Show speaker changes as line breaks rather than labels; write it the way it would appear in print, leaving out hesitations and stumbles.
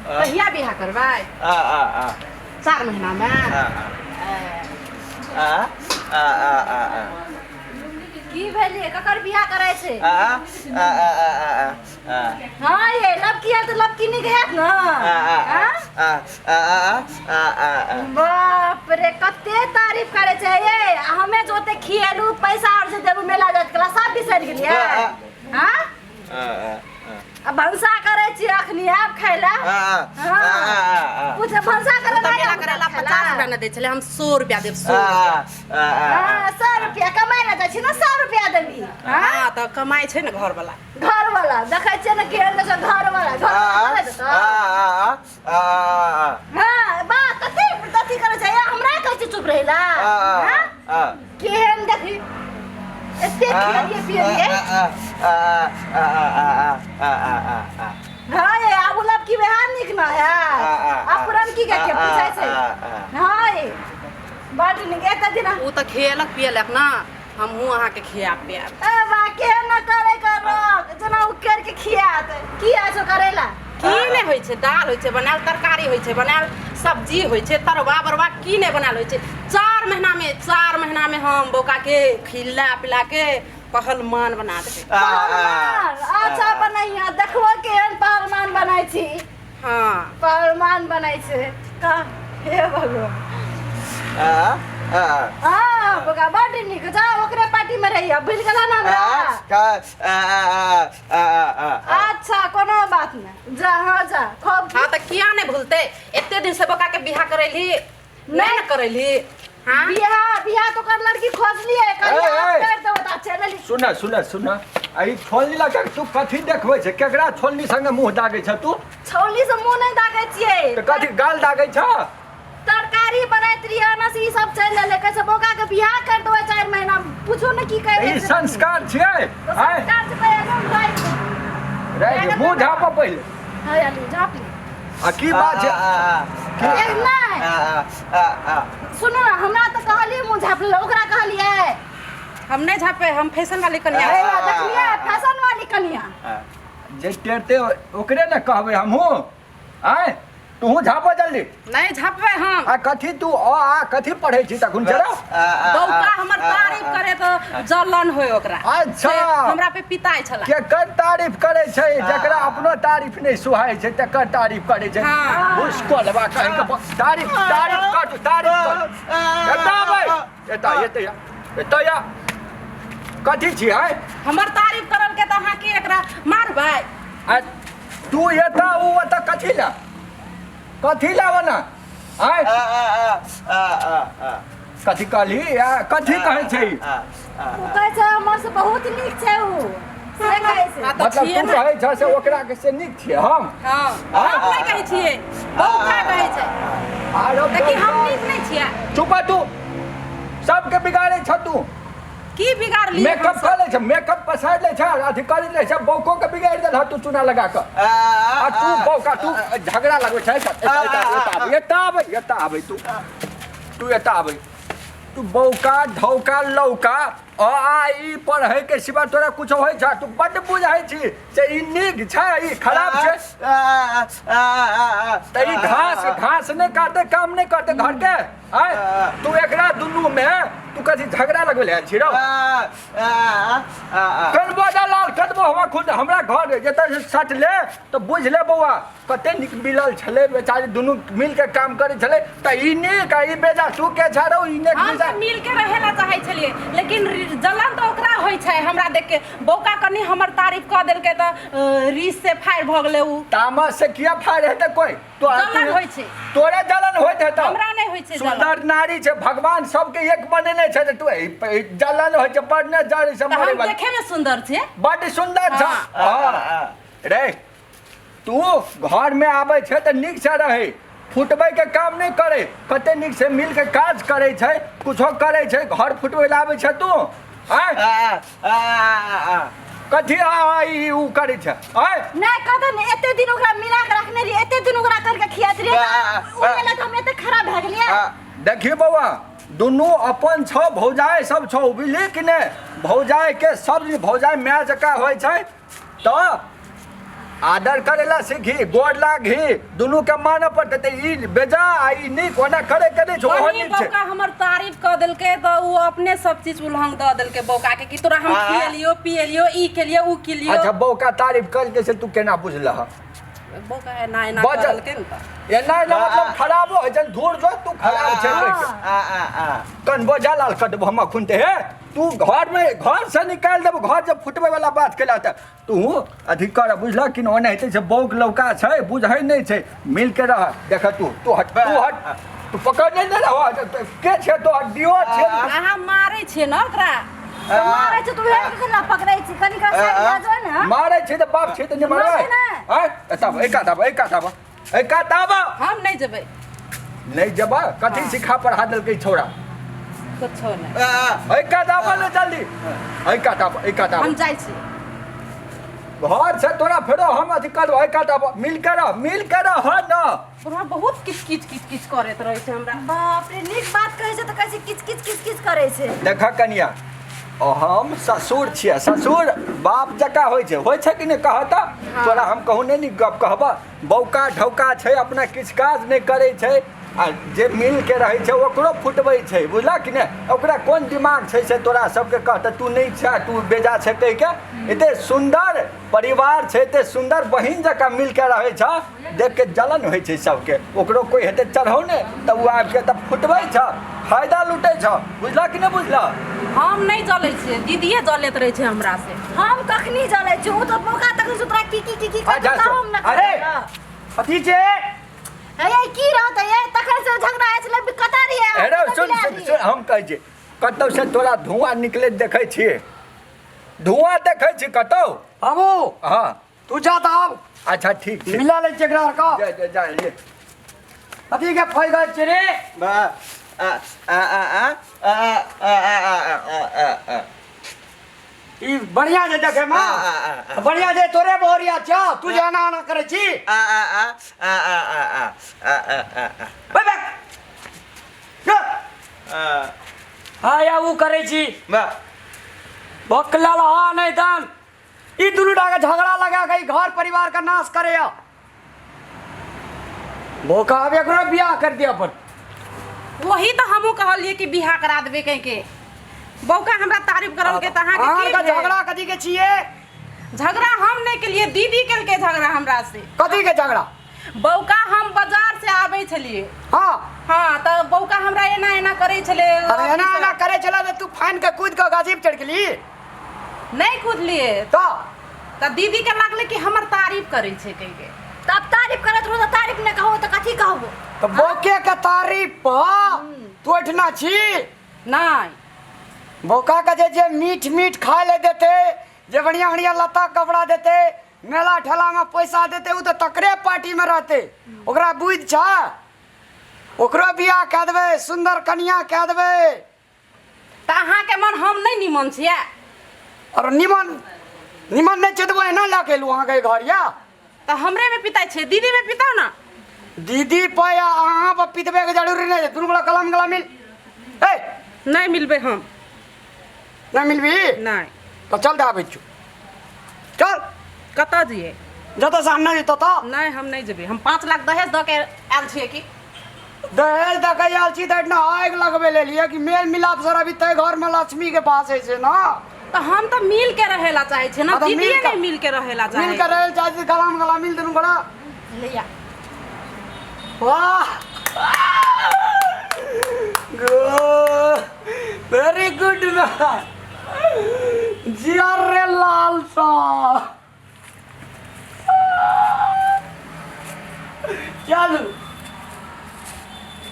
कहिया बियाह करबै 4 महीना में की भेलिए ककर बियाह करे छे हां ये लबकी है तो लबकी नहीं है ना बाप रे कते तारीफ करे छे ये हमें जोते खिएलू पैसा और जे देबू मेला जात कला सब बिसर गेलिए हां अब भंसा करे छी अखनी आब खाइला कुछ भंसा करे
मेला करेला 50 रुपया न दे छले हम 100 रुपया देब 100
100 रुपया कमाई ना जाइ छी ना 100 रुपया देबी
हां त कमाई छै न घर वाला
देखै छियै न केहन छै घर वाला हां बा कथि करे छै हमरा कहै छी चुप रहिला हां केहन देखी एते खियाइए पियइए हां ये आबू लब की बेहान निक ना है अपरन की के पूछै छै हां ये बात निक एक दिन
उ त खेलक पियलक ना हमहू अहाँ के खिया पियाब
ए बा के न करे करो जना उ कर के खियात की आछो करेला
की ने होय छै दाल होय छै बनाल तरकारी होय छै बनाल सब्जी होय छै तरवा बरवा की ने बनाल होय छै 4 महीना में हम बोका के खिला पिला के पहलमान बना देबे
अच्छा बनैया देखबो केहन पहलमान बनाई छी
हां
पहलमान बनाई छै का हे भगवान बोका बड़ निक जा ओकरे पार्टी में रहिया भूल गेला ना अच्छा कोनो बात नहीं जा हां जा खूब
हां त किया नहीं भूलते एते दिन से बोका के बियाह करैली नहीं न करैली हां
बियाह तो कर लड़की खोज लिए कहिया कर दो बता चलली
सुना आई छोलनी लगा तू कथि देखबै छै केकरा छोलनी संगे मुंह दागै छ तू
छोलनी से मुंह नहीं दागै छियै
त कथि गाल दागै छ
तरकारी बनैत रिया न ई सब चल ले कैसे बोका के बियाह कर दो 4 महीना पूछो न की कहै
ई संस्कार छियै
संस्कार से एकदम
रे मुंह झाप पहिले
हां यानी झाप ले
आ की बात छै
एक नहीं सुनो ना हमरा तो कहलिए मुंह झाप ले ओकरा कहलिए
हम नहीं झापे हम फैशन वाली कन्या
देखलिए फैशन वाली कन्या
जे टेरते ओकरे न कहबै हमहू आय तू झाप जल्दी
नहीं झापबे हम
आ कथि तू कथि पढ़ै छी तखन जरा
बौका हमर तारीफ करे तो जलन होय ओकरा
अच्छा
हमरा पे पिताई छला
केकर तारीफ करे छै जकरा अपनो तारीफ नहीं सुहाय छै तकर तारीफ करे छै उसको लबा कहि के तारीफ कर एता भाई एता या कथि छी है
हमर तारीफ करल के त अहाँ के एकरा मारबै
आ तू एता उ एता कथि लावना आय कथि कहली कथि कहै छै
उ कहै छै हमर से बहुत नीक छै उ से कहै छै
मतलब तू कहै छ से ओकरा के से नीक छियै हम
हां हम नहीं कहै छियै बौका कहै छै
आरो
लेकिन हम नीक नहीं छियै
चुप तू सबके बिगाड़े छ तू
की बिगाड़ ली
मेकअप कर ले छ मेकअप पसार ले छ अथि कर ले छ बौको के बिगाड़ दे तू चूना लगा के आ तू बौका तू झगड़ा लगबै छै एता आबै तू एता आबै तू बौका ढौका लौका ई पढ़ै के सिवा तोरा कुछ होय छ तू बड बुझाइ छी से ई नीक छै ई खराब छै त ई घास नहीं काटे काम नहीं करते घर के आय तू एकरा दुनू में तू कथि झगड़ा लगले छी रो कनबो दलाल कतबो हमरा खुद हमरा घर जतऽ से सट ले तो बुझ ले बौआ कते निक मिलल छले बेचारी दुनू मिल के काम करे छले त ई नीक ई बेजा तू के छाड़ो ई नीक
हम मिल के रहेला चाहै छलिए लेकिन जलन तो ओकरा होय छै हमरा देख के बौका कनी हमर तारीफ क देल के त रीस से फायर भ गेले उ
तामस से किया फायर हेते कोई तो
जलन होय छै
तोरे जलन होइत हेत
हमरा नहीं होय छै
सुंदर नारी छै भगवान सबके एक बनेने छै तू जलन होय छै पढ़ने जारी से मरे
हम देखे में सुंदर छै
बड सुंदर छ हां रे तू घर में आबै छै त नीक से रहे फुटबै के काम नहीं करे कते नीक से मिल के काज करे छै कुछो करे छै घर फुटबै लाबै छै तू कथि उ करे छै
नहीं कदे नहीं एते दिन ओकरा मिला के रखने रही एते दिन ओकरा करके खियात रही ओला त हम एते खराब भ गेलिए
देखिए बौआ दुनू अपन छौ भौजाई सब छौ बुझली कि ने भौजाई के सब भौजाई माय जका होय छै तो आदर करेला सीखी, गोड़ लागी, दुनू के माने पड़ते। ई बेजा आई नी कोना करे के नहीं छो
वही बौका हमर तारीफ कर देलके तो वो अपने सब चीज उल्हंग द देलके बौका के कि तोरा हम खिलियो पियलियो ई के लिए ऊ के लिए।
अच्छा बौका तारीफ कर के से तू केना बुझलह?
बौका है ना ना करलके न
ये ना मतलब खराब हो जन धूर जो तू खराब छे कन बोझा लाल कट हम खुनते है। तू घर में घर से निकाल देब, घर जब फुटबे वाला बात केला त तू अधिकार बुझला कि न नहीं से बौक लौका छै बुझै नहीं छै। मिल के रह देख तू हट तू पकड़ नहीं दे रहा के छे तो हड्डियो छे।
अहाँ मारै छे न ओकरा
मारे छ तू हे केना पकड़ै छी कनी का साइड जा जो न
मारे छ त बाप छ त नहीं मारै हैं तब एका तब
हम नहीं जेबै।
नहीं जबा कथी सिखा पढ़ा देल के छोरा
कुछ नहीं
एका तब न जल्दी एका तब
हम जाय छी
घर से तोरा फेरो हम अथी करबो एका तब मिल कर ह न
पूरा बहुत किच करैत रहै छै हमरा।
बाप रे नीक बात कहै छै त कैसे किच करै छै।
देखा कनिया हम ससुर छियै, ससुर बाप जका होइ छै कि नहीं कहता तोरा हम कहूँ नहीं गप कहबा। बौका ढौका छै अपना किछ काज नहीं करे छै आ जे मिल के रहे छै ओकरो फुटबै छै बुझला कि नहीं। ओकरा कोन दिमाग छै से तोरा सबके कहता तू नहीं छै तू बेजा छै कह के। एते सुंदर परिवार छै, एते सुंदर बहिन जका मिल के रहे छ, देख के जलन होइ छै सबके। ओकरो कोई हेते चढ़ौने तब वो आबि के तब फुटबै छ, फायदा लूटे छ बुझला कि नहीं बुझला।
हम नहीं जलै छियै, दीदीए जलैत रहै छै हमरा से।
हम कखनी जलै छी उ त मौका तक सुतरा की करता हम न
अरे
अथी छे
ए की रहत है तखन से झगड़ा है छले कतारी है।
अरे सुन हम कहै छी कतौ से तोरा धुआं निकले देखै छी, धुआं देखै छी कतौ
बाबू
हां
तू जा तब।
अच्छा ठीक छै
मिला ले चेकरा का
जा ले
अथी के फल गए छे रे
बा
ई बढ़िया जे देखे मां बढ़िया जे तोरे बोरिया छ तू जाना ना करे छी बे हां या वो करे छी बकला हा नहीं दान ई दुनु डाके झगड़ा लगा गई घर परिवार का नाश करे या भोका अब एकरो बियाह कर दिया अपन।
वही तो हमहू कहलिए कि बियाह करा देबे कह के। बौका हमरा तारीफ करल के तहां के
का झगड़ा कथी के छिए?
झगड़ा हम नहीं के लिए दीदी कल के झगड़ा हमरा से।
कथी के झगड़ा?
बौका हम बाजार से आबै छलिए
हां
तो बौका हमरा एना करे छले।
अरे एना करे छला त तू फाइन के कूद के गाजी पे चढ़ गेली?
नहीं कूदलिए
तो
दीदी के लागले कि हमर तारीफ करे छे कह के।
तब तारीफ करत रहो तारीफ न कहो तो कथी कहबो?
तो बौके के तारीफ तू उठना छी
नहीं
बौका का जे मीठ खाए ले देते, जे बढ़िया लता कपड़ा देते, मेला ठेला में पैसा देते, उ तो तकरे पार्टी में रहते। ओकरा बुझ छ ओकरो बियाह कह देबे, सुंदर कन्या कह देबे।
त अहाँ के मन हम नहीं निमन छिए?
और निमन नहीं चेतबो एना ला के लू अहाँ के घर या
तो हमरे में पिता छे, दीदी में पिता ना।
दीदी पे या अहाँ पे पितबे के जरूरी नहीं। दुनू गला कलम गला मिल ए
नहीं मिलबे हम
नहीं मिलबी
नहीं
तो चल दे आबै छु चल
कता जिए
जत सामने जत तो
नहीं हम नहीं जेबे। हम 5 लाख दहेज द के आल छिए कि
दहेज द के आल छी त इतना आग लगबे ले लिए कि मेल मिलाप सर अभी तय घर में लक्ष्मी के पास है से ना।
तो हम तो मिल के रहेला चाहे छे ना,
तो
दीदी
मिल
नहीं मिल के रहेला चाहे।
मिल के रहे चाहे गलाम गला मिल दुनू बड़ा
लिया
वाह गो वेरी गुड ना जिया रे लाल सा चल